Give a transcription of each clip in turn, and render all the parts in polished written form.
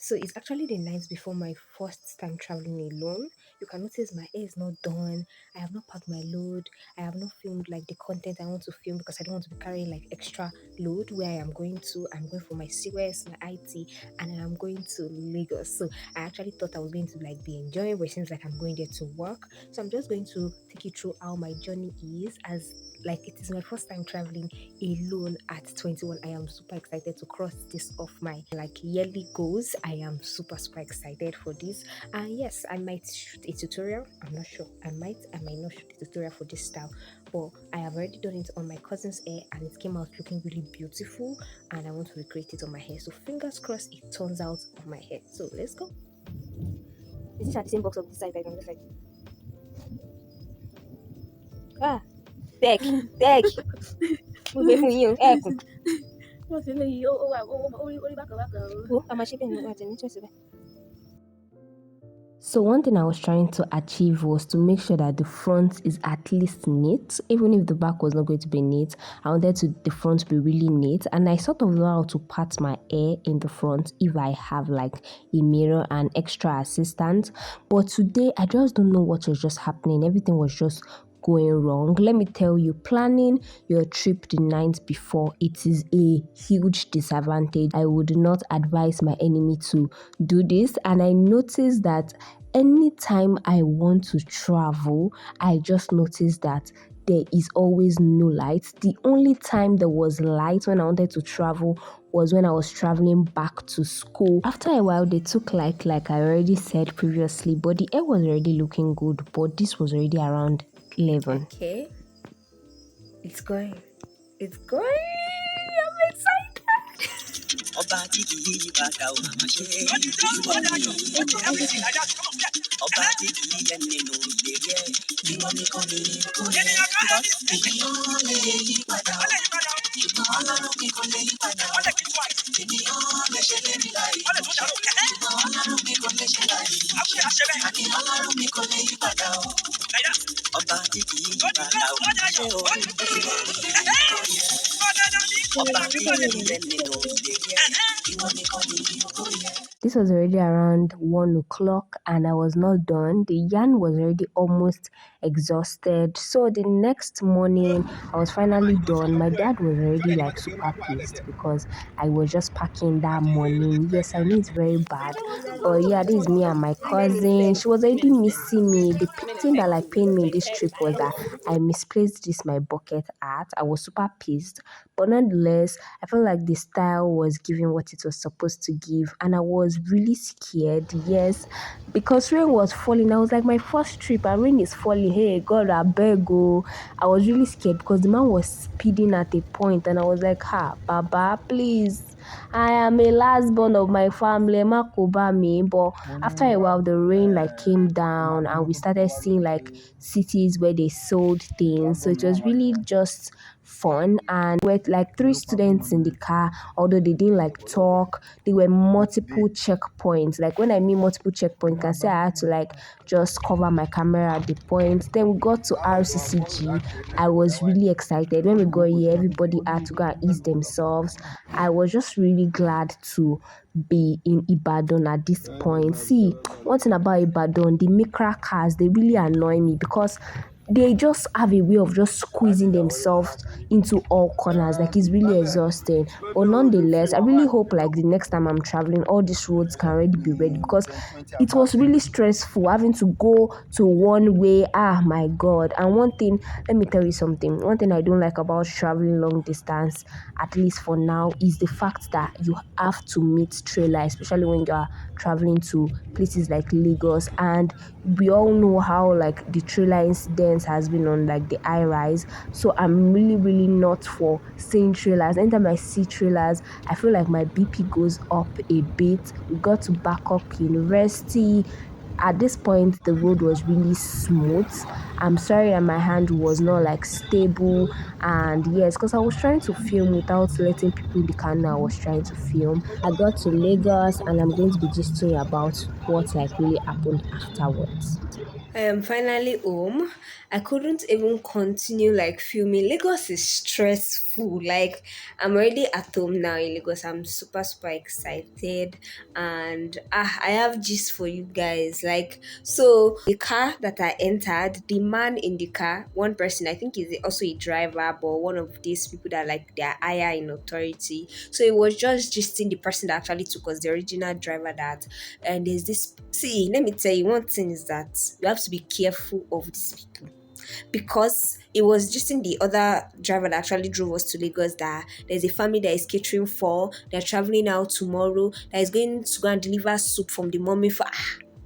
So it's actually the night before my first time traveling alone. You can notice my hair is not done. I have not packed my load. I have not filmed like the content I want to film because I don't want to be carrying like extra load where I am going to. I'm going for my COS, my IT, and I'm going to Lagos. So I actually thought I was going to like be enjoying, but it seems like I'm going there to work. So I'm just going to take you through how my journey is as like it is my first time traveling alone at 21. I am super excited to cross this off my like yearly goals. I am super excited for this. And yes, I might shoot a tutorial. I'm not sure. I might not shoot a tutorial for this style, but I have already done it on my cousin's hair and it came out looking really beautiful. And I want to recreate it on my hair. So fingers crossed it turns out on my hair. So let's go. Is this at the same box of this side like on this side? Ah, deck. Mo gbé fún yín o, ẹ̀ẹ̀kùn. Wọ́n ti lé yìí, ó wà orí bákan bákan o. Wo, a máa ṣe bẹ́ẹ̀ ni, àti ní choice bẹ́ẹ̀. So one thing I was trying to achieve was to make sure that the front is at least neat. Even if the back was not going to be neat, I wanted the front to be really neat. And I sort of know how to part my hair in the front if I have like a mirror and extra assistant. But today, I just don't know what was just happening. Everything was just going wrong. Let me tell you, planning your trip the night before, it is a huge disadvantage. I would not advise my enemy to do this. And I noticed that anytime I want to travel, I just noticed that there is always no light. The only time there was light when I wanted to travel was when I was traveling back to school. After a while, they took light, like I already said previously, but the air was already looking good, but this was already around 11. Okay. It's going. I'm excited. Ọba tí kì í yí padà ò máa ṣe é. Ọba tí kì í yẹ nínú ìlérí ẹ̀. Ìwọ nìkan ni kò lè ènìyàn lè yí padà ò. Ṣùgbọ́n Ọlọ́run mi kò lè yí padà ò. Ènìyàn lè ṣe lérí láì mú ṣẹ. Ṣùgbọ́n Ọlọ́run mi kò lè ṣe láì mú ṣẹ. Àní Ọlọ́run mi kò lè yí padà ò. Ọba tí kì í yí padà ò máa ṣe o. This was already around 1 o'clock and I was not done. The yarn was already almost exhausted. So the next morning, I was finally done. My dad was already like super pissed because I was just packing that morning. Yes, I know it's very bad. But yeah, this is me and my cousin. She was already missing me. The thing that like pained me in this trip was that I misplaced my bucket hat. I was super pissed. But nonetheless, I felt like the style was giving what it was supposed to give. And I was really scared, yes, because rain was falling. I was like, my first trip and rain is falling. Hey, God, I beg you. I was really scared because the man was speeding at a point and I was like, Baba, please. I am a last born of my family, me. But after a while, the rain like came down and we started seeing like cities where they sold things. So it was really just fun. And we were like 3 students in the car, although they didn't like talk. There were multiple checkpoints. Like when I mean multiple checkpoints, you can say I had to like just cover my camera at the point. Then we got to RCCG. I was really excited. When we got here, everybody had to go and ease themselves. I was just really glad to be in Ibadan at this point. See, one thing about Ibadan, the Mikra cars, they really annoy me because they just have a way of just squeezing themselves into all corners. Like it's really exhausting. But nonetheless, I really hope like the next time I'm traveling, all these roads can already be ready because it was really stressful having to go to one way. My God. And one thing, let me tell you something. One thing I don't like about traveling long distance, at least for now, is the fact that you have to meet trailer, especially when you are traveling to places like Lagos. And we all know how like the trailer incidents has been on like the high rise. So I'm really not for seeing trailers. Anytime I see trailers, I feel like my BP goes up a bit. We got to Bangkok University. At this point, the road was really smooth. I'm sorry that my hand was not like stable. And yes, because I was trying to film without letting people in the car know I was trying to film. I got to Lagos and I'm going to be gisting about what like really happened afterwards. I am finally home. I couldn't even continue like filming. Lagos is stressful. Like I'm already at home now in Lagos. I'm super excited, and I have gist for you guys. Like so, the car that I entered, the man in the car, one person I think is also a driver, but one of these people that like they're higher in authority. So it was just gisting the person that actually took us, the original driver that and there's this see let me tell you one thing is that you have to be careful of these people because it was just in the other driver that actually drove us to Lagos that there's a family that is catering for, they're traveling out tomorrow, that is going to go and deliver soup from the mommy for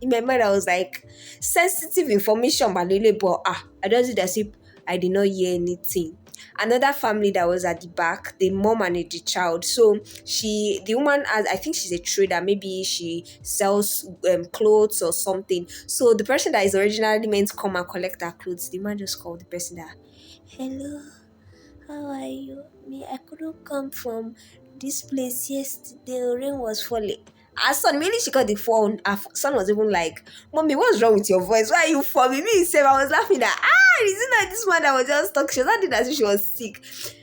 in my mind I was like sensitive information balele but I just did as if I did not hear anything. Another family that was at the back, the mom and the child. So the woman, has, I think she's a trader. Maybe she sells clothes or something. So the person that is originally meant to come and collect her clothes, the man just called the person that, hello, how are you? Me, I couldn't come from this place yesterday. Rain was falling. Her son, immediately she got the phone. Her son was even like, Mommy, what's wrong with your voice? Why are you forming me? I was laughing that, is it not this one that was just talking? She was acting as if she was sick.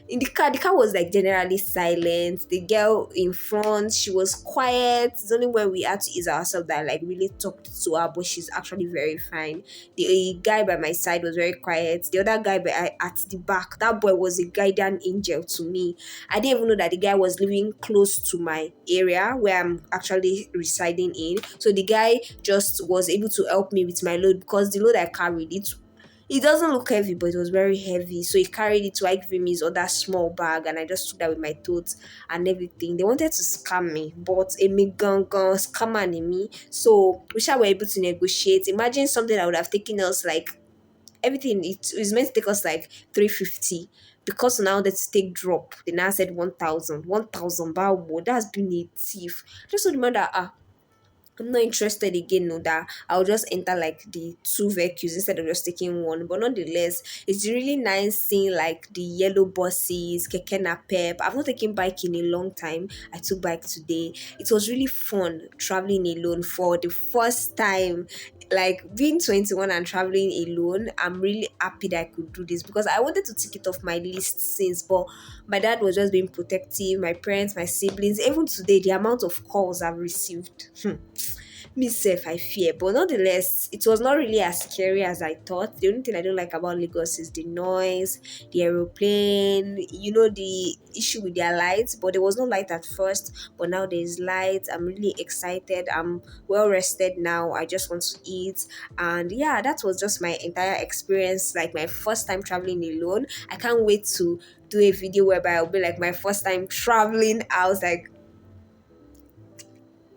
In the car was like generally silent. The girl in front, she was quiet. It's only when we had to ease ourselves that I like really talked to her, but she's actually very fine. The guy by my side was very quiet. The other guy at the back, that boy was a guardian angel to me. I didn't even know that the guy was living close to my area where I'm actually residing in. So the guy just was able to help me with my load because the load I carried it doesn't look heavy, but it was very heavy. So he carried it to I give him his other small bag, and I just took that with my thoughts and everything. They wanted to scam me, but a megang scammer in me. So we shall were able to negotiate. Imagine something that would have taken us like everything. It was meant to take us like 350 because now let's take drop. They now said 1,000. 1,000 bawo. That's been a thief. Just remember that I'm not interested again, no, that I'll just enter like the two vehicles instead of just taking one. But nonetheless, it's really nice seeing like the yellow buses, keke napep. I've not taken bike in a long time. I took bike today. It was really fun traveling alone for the first time. Like being 21 and traveling alone, I'm really happy that I could do this because I wanted to tick it off my list since, but my dad was just being protective, my parents, my siblings, even today, the amount of calls I've received. Me self I fear, but nonetheless, it was not really as scary as I thought. The only thing I don't like about Lagos is the noise, the aeroplane, the issue with their lights. But there was no light at first, but now there's light. I'm really excited. I'm well rested now. I just want to eat, and yeah, that was just my entire experience. Like my first time traveling alone. I can't wait to do a video whereby I'll be like my first time traveling out, like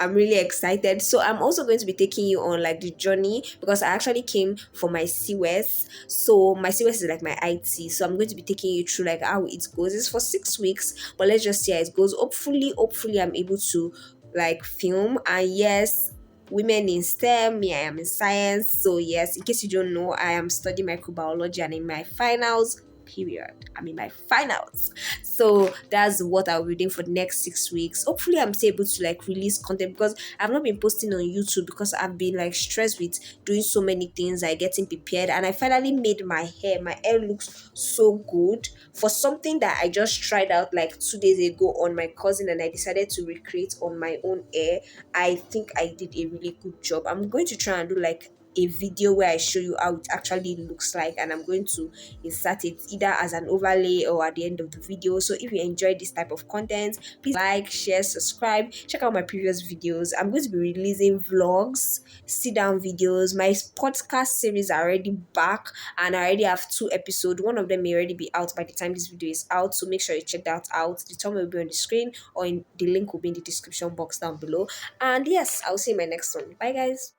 I'm really excited. So I'm also going to be taking you on like the journey because I actually came for my CWS. So my CWS is like my IT. So I'm going to be taking you through like how it goes. It's for 6 weeks, but let's just see how it goes. Hopefully I'm able to like film. And yes, women in STEM, me, I am in science. So yes, in case you don't know, I am studying microbiology and in my finals period. I'm in my finals. So that's what I'll be doing for the next 6 weeks. Hopefully, I'm still able to like release content because I've not been posting on YouTube because I've been like stressed with doing so many things, like getting prepared. And I finally made my hair. My hair looks so good for something that I just tried out like 2 days ago on my cousin, and I decided to recreate on my own hair. I think I did a really good job. I'm going to try and do like a video where I show you how it actually looks like, and I'm going to insert it either as an overlay or at the end of the video. So if you enjoyed this type of content, please like, share, subscribe, check out my previous videos. I'm going to be releasing vlogs, sit down videos. My podcast series are already back, and I already have 2 episodes. One of them may already be out by the time this video is out, so make sure you check that out. The time will be on the screen, or the link will be in the description box down below. And yes, I'll see you in my next one. Bye guys.